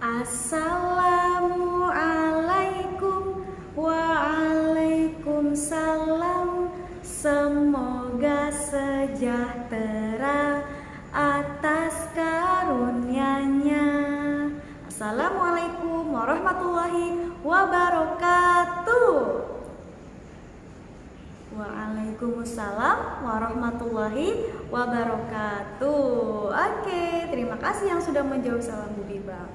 Assalamualaikum. Waalaikumsalam. Semoga sejahtera atas karunia-Nya. Assalamualaikum warahmatullahi wabarakatuh. Waalaikumsalam warahmatullahi wabarakatuh. Oke, terima kasih yang sudah menjawab salam Bu Biba.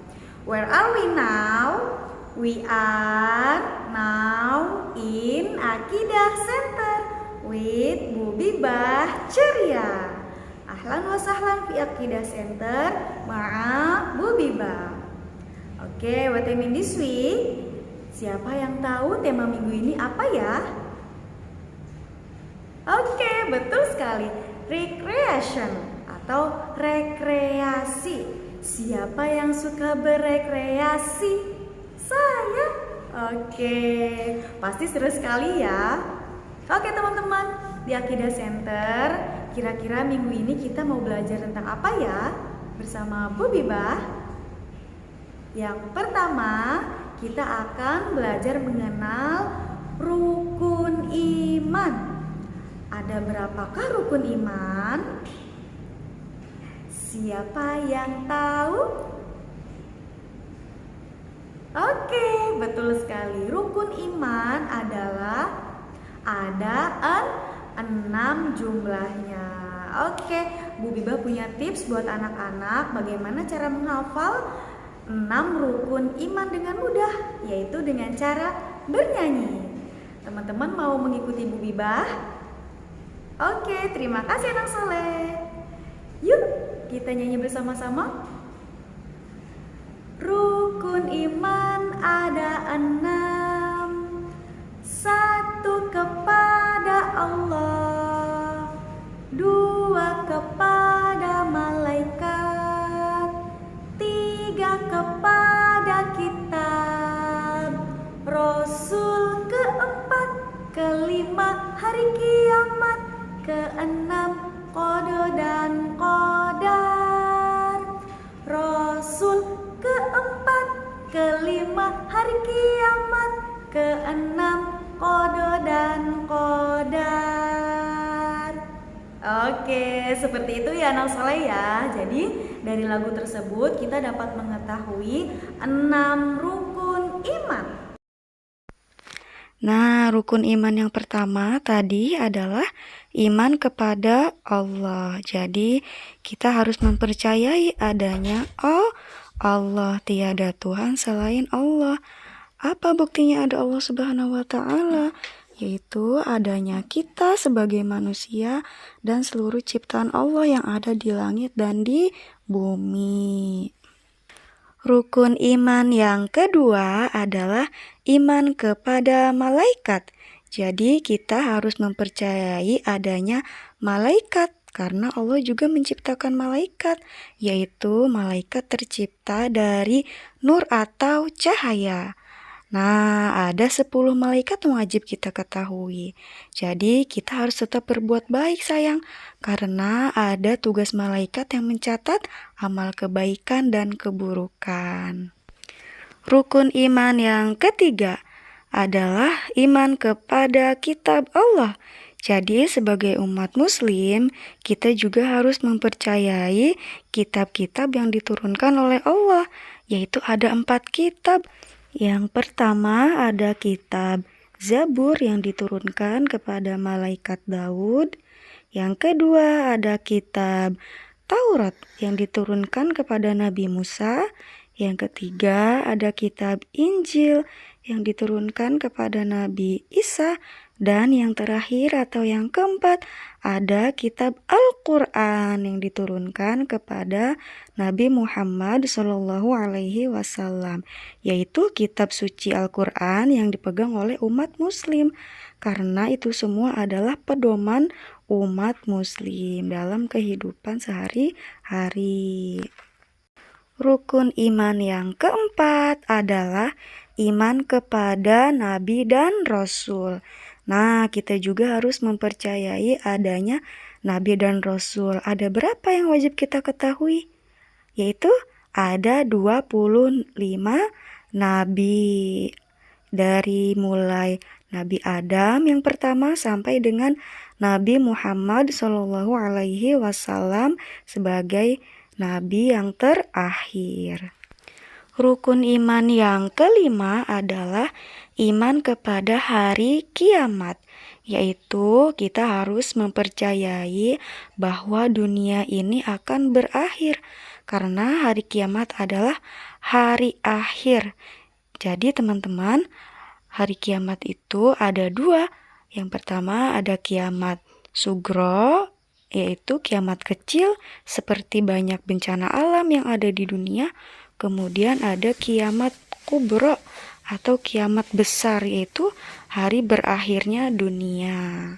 Where are we now? We are now in Akidah Center with Bu Biba Ceria. Ahlan wa sahlan fi Akidah Center ma'a Bu Biba. Oke, what I mean this week? Siapa yang tahu tema minggu ini apa ya? Oke, betul sekali. Recreation atau rekreasi. Siapa yang suka berekreasi? Saya. Oke, pasti seru sekali ya. Oke teman-teman, di Akidah Center, kira-kira minggu ini kita mau belajar tentang apa ya? Bersama Bu Biba. Yang pertama, kita akan belajar mengenal rukun iman. Ada berapakah rukun iman? Siapa yang tahu? Oke, betul sekali. Rukun iman adalah ada 6 jumlahnya. Oke, Bu Biba punya tips buat anak-anak bagaimana cara menghafal 6 rukun iman dengan mudah, yaitu dengan cara bernyanyi. Teman-teman mau mengikuti Bu Biba? Oke, terima kasih anak soleh. Yuk, kita nyanyi bersama-sama. Rukun iman ada 6. 1 kepada Allah, 2 kepada malaikat, 3 kepada kitab, Rasul, 4, 5 hari kiamat, 6 qada dan qadar. Rasul, 4, 5 hari kiamat, 6 qada dan qadar. Oke, seperti itu ya anak soleh ya. Jadi dari lagu tersebut kita dapat mengetahui 6 rukun iman. Nah, rukun iman yang pertama tadi adalah iman kepada Allah. Jadi, kita harus mempercayai adanya Allah, tiada Tuhan selain Allah. Apa buktinya ada Allah Subhanahu wa Ta'ala? Yaitu adanya kita sebagai manusia dan seluruh ciptaan Allah yang ada di langit dan di bumi. Rukun iman yang kedua adalah iman kepada malaikat. Jadi kita harus mempercayai adanya malaikat karena Allah juga menciptakan malaikat, yaitu malaikat tercipta dari nur atau cahaya. Nah, ada 10 malaikat yang wajib kita ketahui. Jadi kita harus tetap berbuat baik sayang, karena ada tugas malaikat yang mencatat amal kebaikan dan keburukan. Rukun iman yang ketiga adalah iman kepada kitab Allah. Jadi sebagai umat muslim, kita juga harus mempercayai kitab-kitab yang diturunkan oleh Allah, yaitu ada 4 kitab. Yang pertama ada kitab Zabur yang diturunkan kepada malaikat Daud. Yang kedua ada kitab Taurat yang diturunkan kepada Nabi Musa. Yang ketiga ada kitab Injil yang diturunkan kepada Nabi Isa. Dan yang terakhir atau yang keempat ada kitab Al-Quran yang diturunkan kepada Nabi Muhammad SAW, yaitu kitab suci Al-Quran yang dipegang oleh umat muslim, karena itu semua adalah pedoman umat muslim dalam kehidupan sehari-hari. Rukun iman yang keempat adalah iman kepada Nabi dan Rasul. Nah, kita juga harus mempercayai adanya Nabi dan Rasul. Ada berapa yang wajib kita ketahui? Yaitu ada 25 nabi. Dari mulai Nabi Adam yang pertama sampai dengan Nabi Muhammad Shallallahu Alaihi Wasallam sebagai nabi yang terakhir. Rukun iman yang kelima adalah iman kepada hari kiamat, yaitu kita harus mempercayai bahwa dunia ini akan berakhir karena hari kiamat adalah hari akhir. Jadi teman-teman, hari kiamat itu ada dua. Yang pertama ada kiamat sugro, yaitu kiamat kecil seperti banyak bencana alam yang ada di dunia. Kemudian ada kiamat kubro atau kiamat besar, yaitu hari berakhirnya dunia.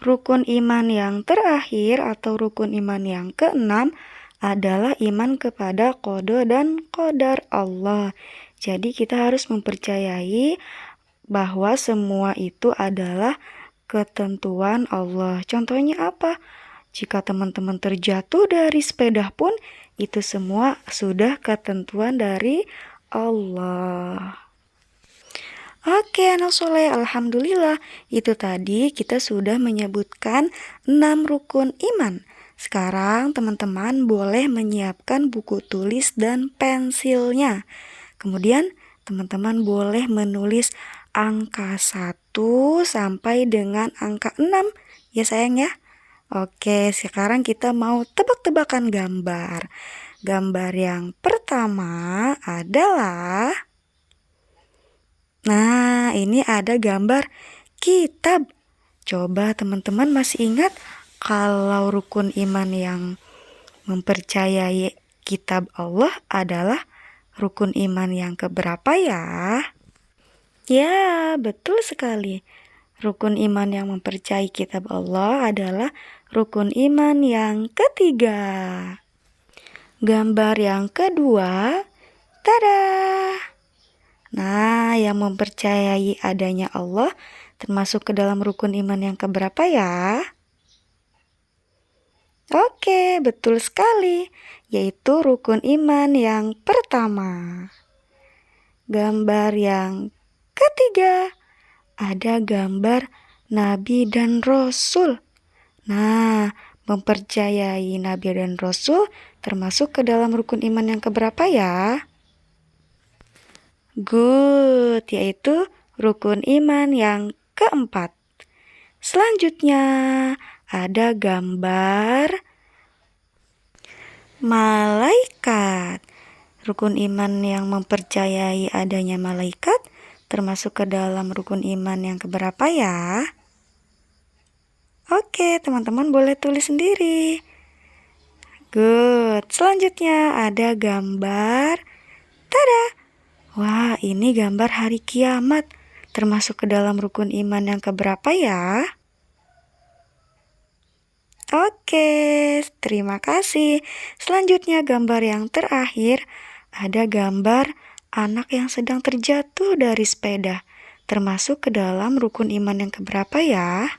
Rukun iman yang terakhir atau rukun iman yang keenam adalah iman kepada qada dan qadar Allah. Jadi kita harus mempercayai bahwa semua itu adalah ketentuan Allah. Contohnya apa? Jika teman-teman terjatuh dari sepeda pun, itu semua sudah ketentuan dari Allah. Oke, anak soleh, alhamdulillah. Itu tadi kita sudah menyebutkan 6 rukun iman. Sekarang teman-teman boleh menyiapkan buku tulis dan pensilnya. Kemudian teman-teman boleh menulis angka 1 sampai dengan angka 6 ya sayang ya. Oke, sekarang kita mau tebak-tebakan gambar. Gambar yang pertama adalah, nah ini ada gambar kitab. Coba teman-teman masih ingat kalau rukun iman yang mempercayai kitab Allah adalah rukun iman yang keberapa ya? Ya, betul sekali. Rukun iman yang mempercayai kitab Allah adalah rukun iman yang ketiga. Gambar yang kedua, tada! Nah, yang mempercayai adanya Allah termasuk ke dalam rukun iman yang keberapa ya? Oke, betul sekali, yaitu rukun iman yang pertama. Gambar yang ketiga, ada gambar Nabi dan Rasul. Nah, mempercayai Nabi dan Rasul termasuk ke dalam rukun iman yang keberapa ya? Good, yaitu rukun iman yang keempat. Selanjutnya ada gambar malaikat. Rukun iman yang mempercayai adanya malaikat termasuk ke dalam rukun iman yang keberapa ya? Oke, teman-teman boleh tulis sendiri. Good. Selanjutnya ada gambar, tada! Wah, ini gambar hari kiamat. Termasuk ke dalam rukun iman yang keberapa ya? Oke, terima kasih. Selanjutnya gambar yang terakhir, ada gambar anak yang sedang terjatuh dari sepeda. Termasuk ke dalam rukun iman yang keberapa ya?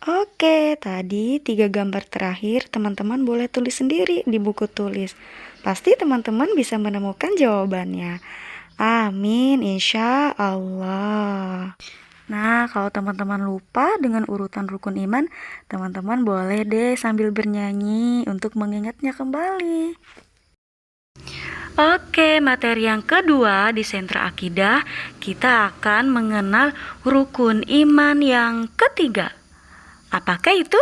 Oke, tadi 3 gambar terakhir teman-teman boleh tulis sendiri di buku tulis. Pasti teman-teman bisa menemukan jawabannya. Amin, insya Allah. Nah, kalau teman-teman lupa dengan urutan rukun iman, teman-teman boleh deh sambil bernyanyi untuk mengingatnya kembali. Oke, materi yang kedua di Sentra Akidah, kita akan mengenal rukun iman yang ketiga. Apakah itu?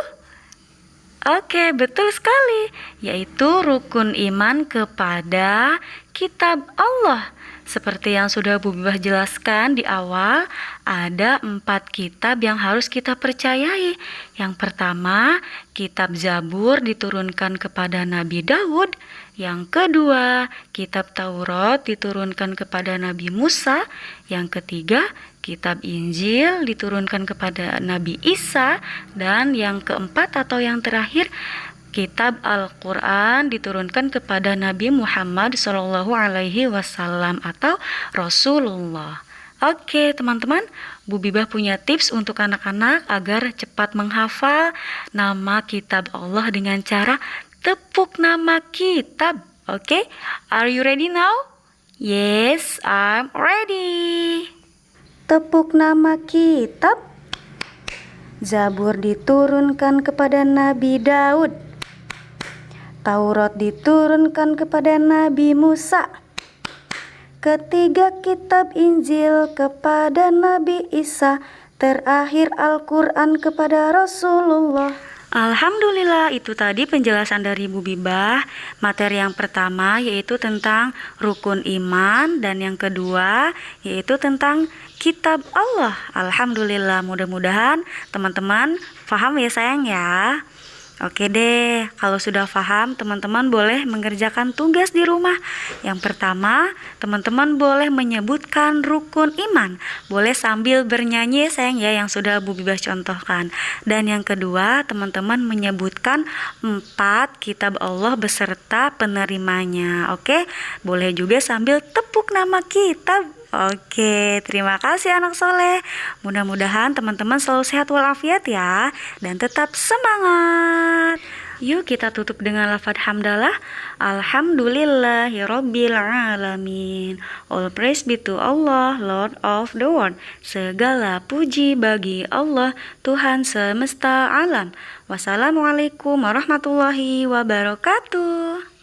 Oke, betul sekali, yaitu rukun iman kepada kitab Allah. Seperti yang sudah Bu Bibah jelaskan di awal, ada 4 kitab yang harus kita percayai. Yang pertama, kitab Zabur diturunkan kepada Nabi Daud. Yang kedua, kitab Taurat diturunkan kepada Nabi Musa. Yang ketiga, kitab Injil diturunkan kepada Nabi Isa. Dan yang keempat atau yang terakhir, kitab Al-Quran diturunkan kepada Nabi Muhammad Shallallahu Alaihi Wasallam atau Rasulullah. Oke teman-teman, Bu Bibah punya tips untuk anak-anak agar cepat menghafal nama kitab Allah dengan cara tepuk nama kitab. Oke, are you ready now? Yes, I'm ready. Tepuk nama kitab. Zabur diturunkan kepada Nabi Daud. Taurat diturunkan kepada Nabi Musa. Ketiga kitab Injil kepada Nabi Isa. Terakhir Al-Quran kepada Rasulullah. Alhamdulillah, itu tadi penjelasan dari Bu Bibah. Materi yang pertama yaitu tentang rukun iman, dan yang kedua yaitu tentang kitab Allah. Alhamdulillah, mudah-mudahan teman-teman paham ya sayang ya. Oke deh, kalau sudah paham, teman-teman boleh mengerjakan tugas di rumah. Yang pertama, teman-teman boleh menyebutkan rukun iman. Boleh sambil bernyanyi sayang ya, yang sudah Bu Bibah contohkan. Dan yang kedua, teman-teman menyebutkan 4 kitab Allah beserta penerimanya. Oke, boleh juga sambil tepuk nama kitab. Oke, terima kasih anak soleh. Mudah-mudahan teman-teman selalu sehat walafiat ya, dan tetap semangat. Yuk kita tutup dengan lafaz hamdalah. Alhamdulillahirabbil alamin. All praise be to Allah, Lord of the world. Segala puji bagi Allah, Tuhan semesta alam. Wassalamualaikum warahmatullahi wabarakatuh.